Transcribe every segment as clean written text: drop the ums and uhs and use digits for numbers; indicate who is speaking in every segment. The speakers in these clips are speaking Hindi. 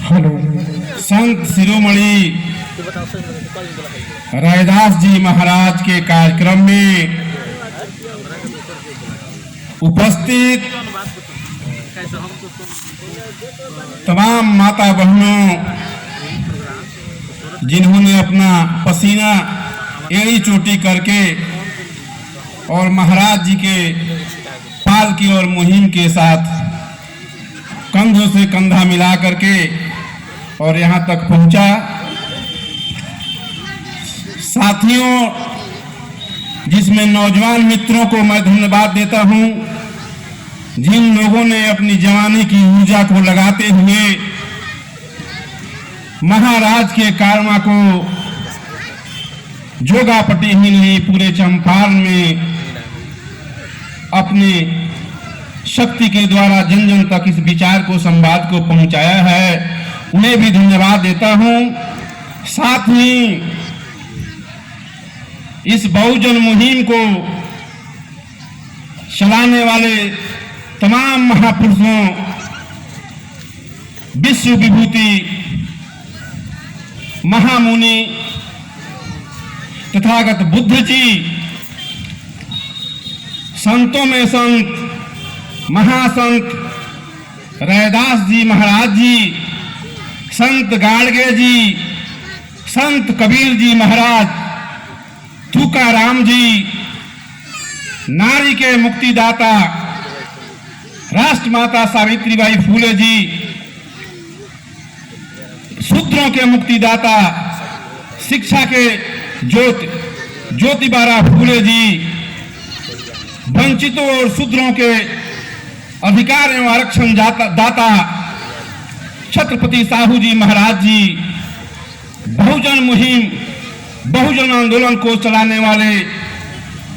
Speaker 1: हेलो। संत शिरोमणि रैदास जी महाराज के कार्यक्रम में उपस्थित तमाम माता बहनों, जिन्होंने अपना पसीना एड़ी चोटी करके और महाराज जी के पालकी और मुहिम के साथ कंधों से कंधा मिला करके और यहाँ तक पहुँचा। साथियों, जिसमें नौजवान मित्रों को मैं धन्यवाद देता हूँ, जिन लोगों ने अपनी जवानी की ऊर्जा को लगाते हुए महाराज के कारमा को जोगापटी ही नहीं पूरे चंपारण में अपने शक्ति के द्वारा जन जन तक इस विचार को, संवाद को पहुंचाया है, उन्हें भी धन्यवाद देता हूं। साथ ही इस बहुजन मुहिम को चलाने वाले तमाम महापुरुषों, विश्व विभूति महामुनि तथागत बुद्ध जी, संतों में संत महासंत रैदास जी महाराज जी, संत गाड़गे जी, संत कबीर जी महाराज, तुकाराम जी, नारी के मुक्तिदाता राष्ट्रमाता सावित्रीबाई फूले जी, शूद्रों के मुक्तिदाता शिक्षा के ज्योतिबा फूले जी, वंचितों और शूद्रों के अधिकार एवं आरक्षण दाता छत्रपति साहू जी महाराज जी, बहुजन मुहिम, बहुजन आंदोलन को चलाने वाले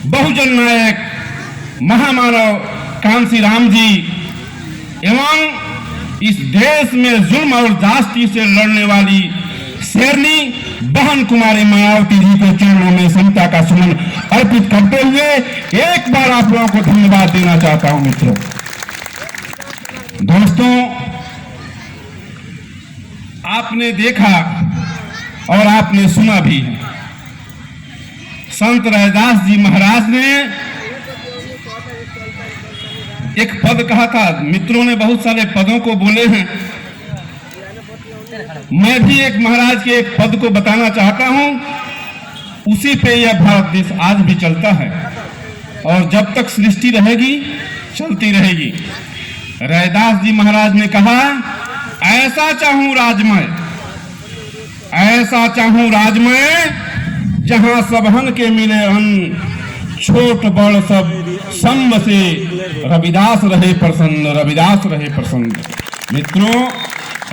Speaker 1: बहुजन नायक महामानव कांसी राम जी एवं इस देश में जुल्म और जाति से लड़ने वाली शेरनी बहन कुमारी मायावती जी के चरणों में समता का सुमन अर्पित करते हुए एक बार आप लोगों को धन्यवाद देना चाहता हूं। मित्रों, दोस्तों, आपने देखा और आपने सुना भी है, संत रैदास जी महाराज ने एक पद कहा था। मित्रों ने बहुत सारे पदों को बोले हैं, मैं भी एक महाराज के एक पद को बताना चाहता हूं। उसी पे यह भारत देश आज भी चलता है और जब तक सृष्टि रहेगी चलती रहेगी। रैदास जी महाराज ने कहा, ऐसा चाहूं राजमय, ऐसा चाहूं राजमय, जहां सबहन के मिले अन्न, छोट बड़ सब संग से रविदास रहे प्रसन्न, रविदास रहे प्रसन्न। मित्रों,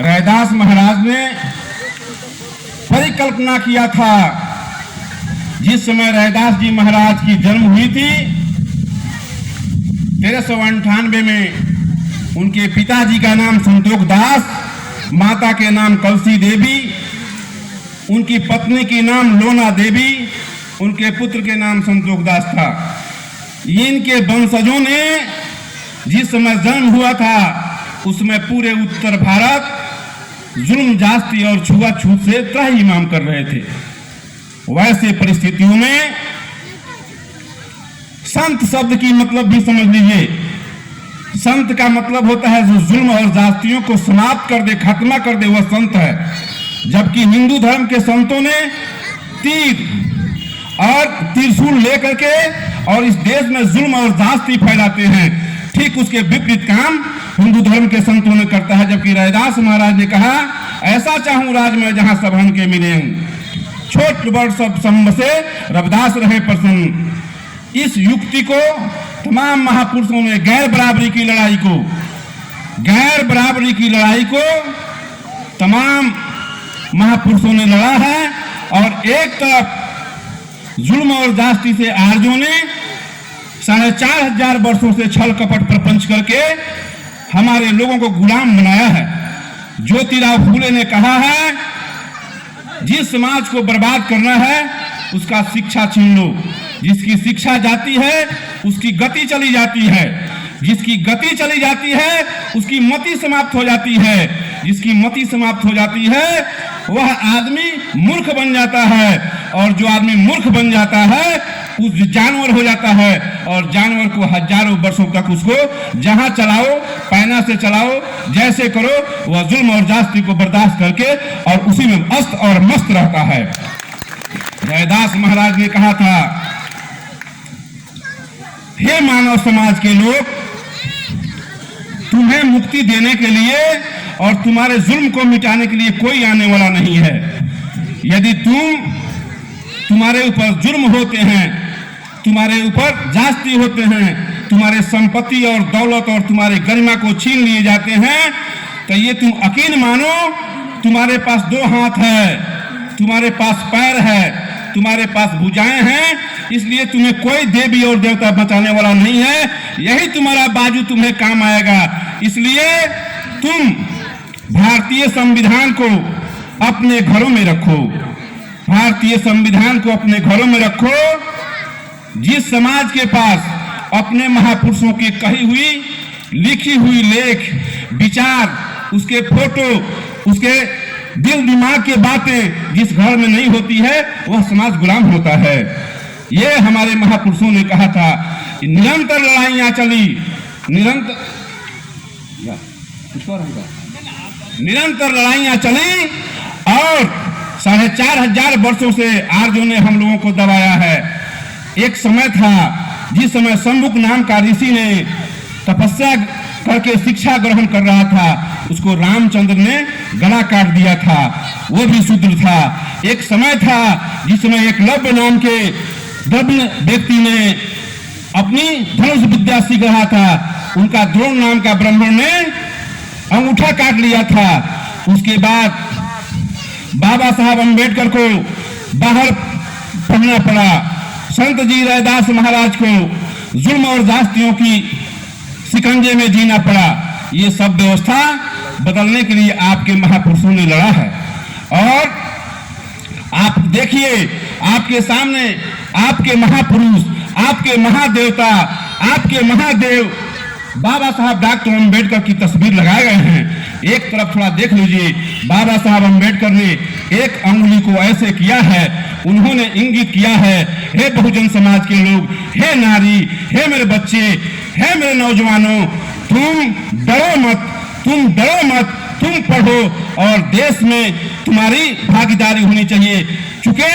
Speaker 1: रैदास महाराज ने परिकल्पना किया था, जिस समय रैदास जी महाराज की जन्म हुई थी 1398 में, उनके पिताजी का नाम संतोख दास, माता के नाम कलसी देवी, उनकी पत्नी के नाम लोना देवी, उनके पुत्र के नाम संतोख दास था। इनके वंशजों ने जिस समय जन्म हुआ था उसमें पूरे उत्तर भारत जुल्म, जाति और छुआछूत से त्राहिमाम कर रहे थे। वैसे परिस्थितियों में संत शब्द की मतलब भी समझ लीजिए। संत का मतलब होता है जो जुल्म और जातियों को समाप्त कर दे, खत्मा कर दे, वह संत है। जबकि हिंदू धर्म के संतों ने तीर और त्रिशूल लेकर के और इस देश में जुल्म और जाति फैलाते हैं, ठीक उसके विपरीत काम हिंदू धर्म के संतों ने करता है। जबकि रैदास महाराज ने कहा, ऐसा चाहूं राज में जहां सबहन के मिले, छोट बड़ सब संग से रविदास रहे प्रसन्न। इस युक्ति को तमाम महापुरुषों ने गैर बराबरी की लड़ाई को तमाम महापुरुषों ने लड़ा है। और एक तरफ जुल्म और जाति से आर्यों ने 4500 वर्षों से छल कपट प्रपंच करके हमारे लोगों को गुलाम बनाया है। ज्योतिराव फूले ने कहा है, जिस समाज को बर्बाद करना है उसका शिक्षा छीन लो। जिसकी शिक्षा जाती है उसकी गति चली जाती है, जिसकी गति चली जाती है उसकी मति समाप्त हो जाती है। जिसकी मति समाप्त हो जाती है, वह आदमी मूर्ख बन जाता है, और जो आदमी मूर्ख बन जाता है उस जानवर हो जाता है, और जानवर को हजारों वर्षों तक उसको जहां चलाओ, पैना से चलाओ, जैसे करो, वह जुल्म और जास्ती को बर्दाश्त करके और उसी में अस्त और मस्त रहता है। रैदास महाराज ने कहा था, हे मानव समाज के लोग, तुम्हें मुक्ति देने के लिए और तुम्हारे जुल्म को मिटाने के लिए कोई आने वाला नहीं है। यदि तुम्हारे ऊपर जुल्म होते हैं, तुम्हारे ऊपर जास्ती होते हैं, तुम्हारे संपत्ति और दौलत और तुम्हारे गरिमा को छीन लिए जाते हैं, तो ये तुम यकीन मानो, तुम्हारे पास 2 हाथ है, तुम्हारे पास पैर है, तुम्हारे पास भुजाएं हैं, इसलिए तुम्हें कोई देवी और देवता बचाने वाला नहीं है। यही तुम्हारा बाजू तुम्हें काम आएगा। इसलिए तुम भारतीय संविधान को अपने घरों में रखो, भारतीय संविधान को अपने घरों में रखो। जिस समाज के पास अपने महापुरुषों की कही हुई, लिखी हुई लेख, विचार, उसके फोटो, उसके दिल दिमाग की बातें जिस घर में नहीं होती है, वह समाज गुलाम होता है। ये हमारे महापुरुषों ने कहा था। निरंतर लड़ाइयां चली, निरंतर लड़ाइयां चली, और 4,500 वर्षों से आर्यों ने हम लोगों को दबाया है। एक समय था जिस समय शंभुक नाम का ऋषि ने तपस्या करके शिक्षा ग्रहण कर रहा था, उसको रामचंद्र ने गला काट दिया था, वो भी शूद्र था। एक समय था जिसमें एकलव्य नाम के द्रव्य व्यक्ति ने अपनी धनुष विद्या सीख रहा था, उनका द्रोण नाम का ब्राह्मण ने अंगूठा काट लिया था। उसके बाद बाबा साहब अम्बेडकर को बाहर पढ़ना पड़ा। संत जी रैदास महाराज को जुल्म और जास्तियों की शिकंजे में जीना पड़ा। ये सब व्यवस्था बदलने के लिए आपके महापुरुषों ने लड़ा है। और आप देखिए, आपके सामने आपके महापुरुष, आपके महादेवता, आपके महादेव बाबा साहब डॉक्टर अम्बेडकर की तस्वीर लगाए गए हैं। एक तरफ थोड़ा देख लीजिए, बाबा साहब अम्बेडकर ने एक अंगुली को ऐसे किया है, उन्होंने इंगित किया है, हे बहुजन समाज के लोग, हे नारी, हे मेरे बच्चे, हे मेरे नौजवानों, तुम डरो मत, तुम डरो मत, तुम पढ़ो, और देश में तुम्हारी भागीदारी होनी चाहिए। चूंकि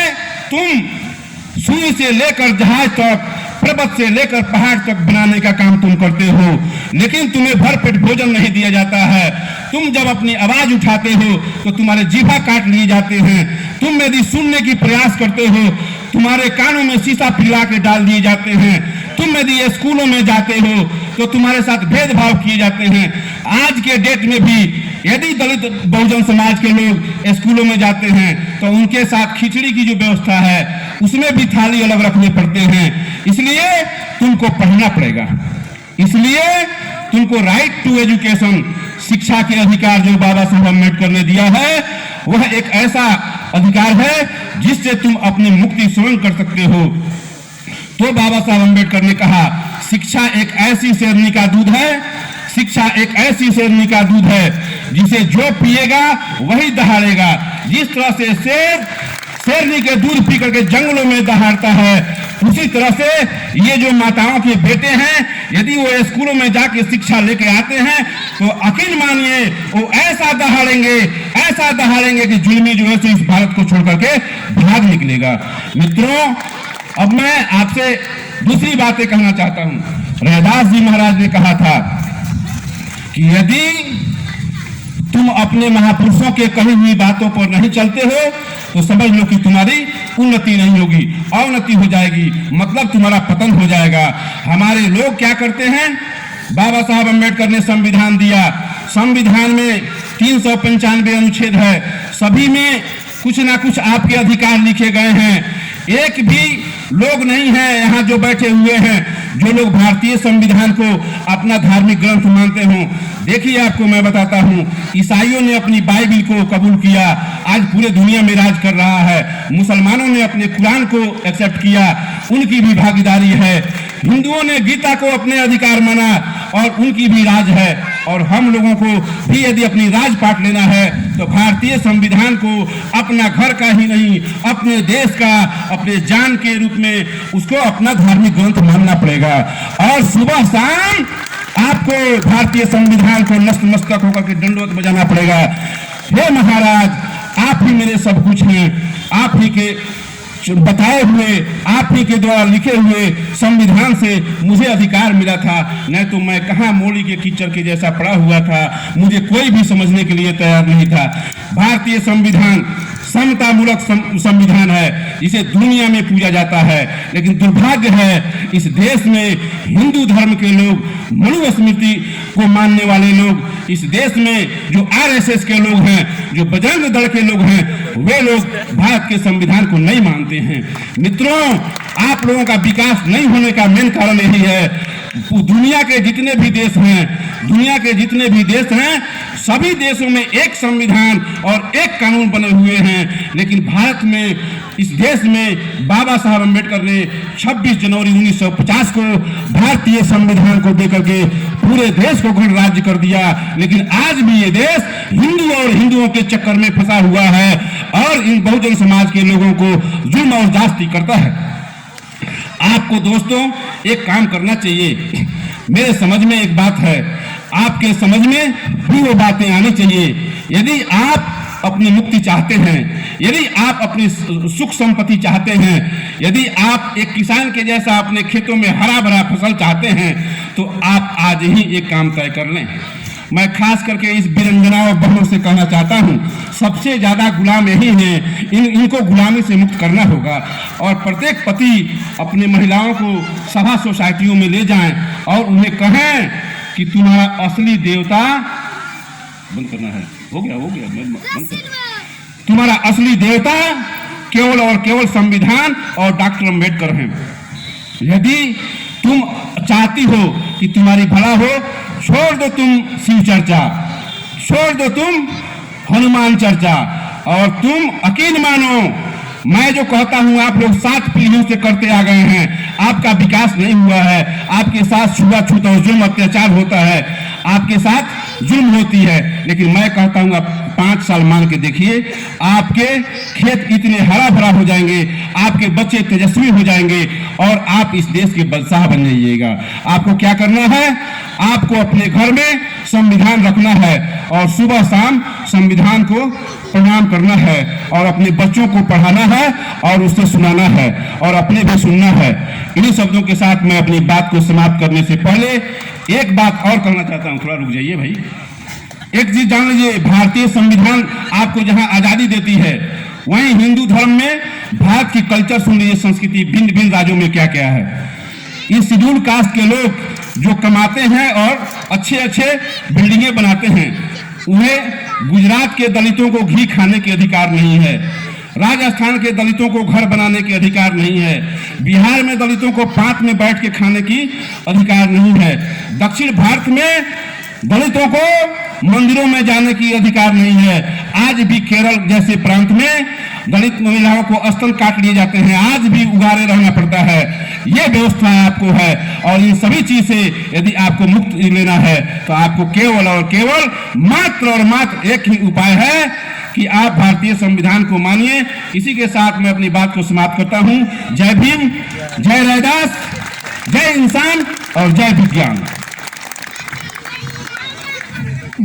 Speaker 1: तुम सुई से लेकर जहाज तक, पर्वत से लेकर पहाड़ तक बनाने का काम तुम करते हो, लेकिन तुम्हें भरपेट भोजन नहीं दिया जाता है। तुम जब अपनी आवाज उठाते हो तो तुम्हारे जीभा काट लिए जाते हैं। तुम यदि सुनने की प्रयास करते हो, तुम्हारे कानों में शीशा पिघला के डाल दिए जाते हैं। तुम यदि स्कूलों में जाते हो तो तुम्हारे साथ भेदभाव किए जाते हैं। आज के डेट में भी यदि दलित बहुजन समाज के लोग स्कूलों में जाते हैं तो उनके साथ खिचड़ी की जो व्यवस्था है उसमें भी थाली अलग रखने पड़ते हैं। इसलिए तुमको पढ़ना पड़ेगा, इसलिए तुमको राइट टू एजुकेशन, शिक्षा के अधिकार जो बाबा साहब अम्बेडकर ने दिया है, वह एक ऐसा अधिकार है जिससे तुम अपनी मुक्ति स्वयं कर सकते हो। तो बाबा साहब अम्बेडकर ने कहा, शिक्षा एक ऐसी शेरनी का दूध है, शिक्षा एक ऐसी शेरनी का दूध है जिसे जो पिएगा वही दहाड़ेगा। जिस तरह से शेरनी के दूध पी करके जंगलों में दहाड़ता है, उसी तरह से ये जो माताओं के बेटे हैं, यदि वो स्कूलों में जाके शिक्षा लेके आते हैं तो यकीन मानिए वो ऐसा दहाड़ेंगे कि जुल्मी जो है इस भारत को छोड़ करके भाग निकलेगा। मित्रों, अब मैं आपसे दूसरी बातें कहना चाहता हूं। रैदास जी महाराज ने कहा था कि यदि तुम अपने महापुरुषों के कही हुई बातों पर नहीं चलते हो तो समझ लो कि तुम्हारी उन्नति नहीं होगी, अवनति हो जाएगी, मतलब तुम्हारा पतन हो जाएगा। हमारे लोग क्या करते हैं, बाबा साहब अम्बेडकर ने संविधान दिया, संविधान में 395 अनुच्छेद है, सभी में कुछ ना कुछ आपके अधिकार लिखे गए हैं। एक भी लोग नहीं है यहाँ जो बैठे हुए हैं जो लोग भारतीय संविधान को अपना धार्मिक ग्रंथ मानते हों। देखिए, आपको मैं बताता हूँ, ईसाइयों ने अपनी बाइबिल को कबूल किया, आज पूरे दुनिया में राज कर रहा है। मुसलमानों ने अपने कुरान को एक्सेप्ट किया, उनकी भी भागीदारी है। हिंदुओं ने गीता को अपने अधिकार माना और उनकी भी राज है, और हम लोगों को भी यदि अपनी राज पाट लेना है तो भारतीय संविधान को अपना घर का ही नहीं, अपने देश का, अपने जान के रूप में उसको अपना धार्मिक ग्रंथ मानना पड़ेगा। और सुबह शाम आपको भारतीय संविधान को नतमस्तक होकर के दंडवत बजाना पड़ेगा। हे महाराज, आप ही मेरे सब कुछ हैं, आप ही के बताए हुए, आप ही के द्वारा लिखे हुए संविधान से मुझे अधिकार मिला था, नहीं तो मैं कहाँ मोली के कीचड़ के जैसा पड़ा हुआ था, मुझे कोई भी समझने के लिए तैयार नहीं था। भारतीय संविधान समतामूलक संविधान है, इसे दुनिया में पूजा जाता है, लेकिन दुर्भाग्य है इस देश में हिंदू धर्म के लोग, मनुस्मृति को मानने वाले लोग, इस देश में जो आरएसएस के लोग हैं, जो बजरंग दल के लोग हैं, वे लोग भारत के संविधान को नहीं मानते हैं। मित्रों, आप लोगों का विकास नहीं होने का मेन कारण यही है। दुनिया के जितने भी देश हैं, सभी देशों में एक संविधान और एक कानून बने हुए हैं, लेकिन भारत में, इस देश में बाबा साहब अम्बेडकर ने 26 जनवरी 1950 को भारतीय संविधान को देकर के पूरे देश को गणराज्य कर दिया। लेकिन आज भी ये देश हिंदू और हिंदुओं के चक्कर में फंसा हुआ है और इन बहुजन समाज के लोगों को जुल्म और जास्ती करता है। आपको दोस्तों एक काम करना चाहिए। मेरे समझ में एक बात है, आपके समझ में भी वो बातें आनी चाहिए। यदि आप अपनी मुक्ति चाहते हैं, यदि आप अपनी सुख संपत्ति चाहते हैं, यदि आप एक किसान के जैसा अपने खेतों में हरा भरा फसल चाहते हैं, तो आप आज ही एक काम तय कर लें। मैं खास करके इस वीरंगनाओं और बहनों से कहना चाहता हूं, सबसे ज्यादा गुलाम यही हैं, इनको गुलामी से मुक्त करना होगा। और प्रत्येक पति अपनी महिलाओं को सभा सोसाइटियों में ले जाएं और उन्हें कहें कि तुम्हारा असली देवता, बंद करना है, हो गया बंद कर। तुम्हारा असली देवता केवल और केवल संविधान और डॉक्टर अम्बेडकर हैं। यदि तुम चाहती हो कि तुम्हारी भला हो, छोड़ दो तुम शिव चर्चा, छोड़ दो तुम हनुमान चर्चा, और तुम यकीन मानो, मैं जो कहता हूं आप लोग 7 पीढ़ियों से करते आ गए हैं, आपका विकास नहीं हुआ है, आपके साथ छुआछूत और जुल्म अत्याचार होता है, आपके साथ जुल्म होती है। लेकिन मैं कहता हूं आप 5 साल मान के देखिए, आपके खेत इतने हरा भरा हो जाएंगे, आपके बच्चे तेजस्वी हो जाएंगे और आप इस देश के बादशाह बन जाइएगा। आपको क्या करना है? आपको अपने घर में संविधान रखना है और सुबह शाम संविधान को प्रणाम करना है और अपने बच्चों को पढ़ाना है और उससे सुनाना है और अपने भी सुनना है। इन्हीं शब्दों के साथ मैं अपनी बात को समाप्त करने से पहले एक बात और कहना चाहता हूं। थोड़ा रुक जाइए भाई। एक चीज जान लीजिए, भारतीय संविधान आपको जहां आजादी देती है, वहीं हिंदू धर्म में भारत की कल्चर सुन लीजिए, संस्कृति भिन्न भिन्न राज्यों में क्या क्या है। इस शेड्यूल कास्ट के लोग जो कमाते हैं और अच्छे अच्छे बिल्डिंगें बनाते हैं, उन्हें गुजरात के दलितों को घी खाने के अधिकार नहीं है, राजस्थान के दलितों को घर बनाने के अधिकार नहीं है, बिहार में दलितों को पात में बैठ के खाने की अधिकार नहीं है, दक्षिण भारत में दलितों को मंदिरों में जाने की अधिकार नहीं है। आज भी केरल जैसे प्रांत में दलित महिलाओं को स्तन काट लिए जाते हैं, आज भी उगारे रहना पड़ता है। ये व्यवस्था आपको है और इन सभी चीज से यदि आपको मुक्ति लेना है तो आपको केवल और केवल मात्र और मात्र एक ही उपाय है कि आप भारतीय संविधान को मानिए। इसी के साथ मैं अपनी बात को समाप्त करता हूं। जय भीम, जय रैदास, जय इंसान और जय विज्ञान।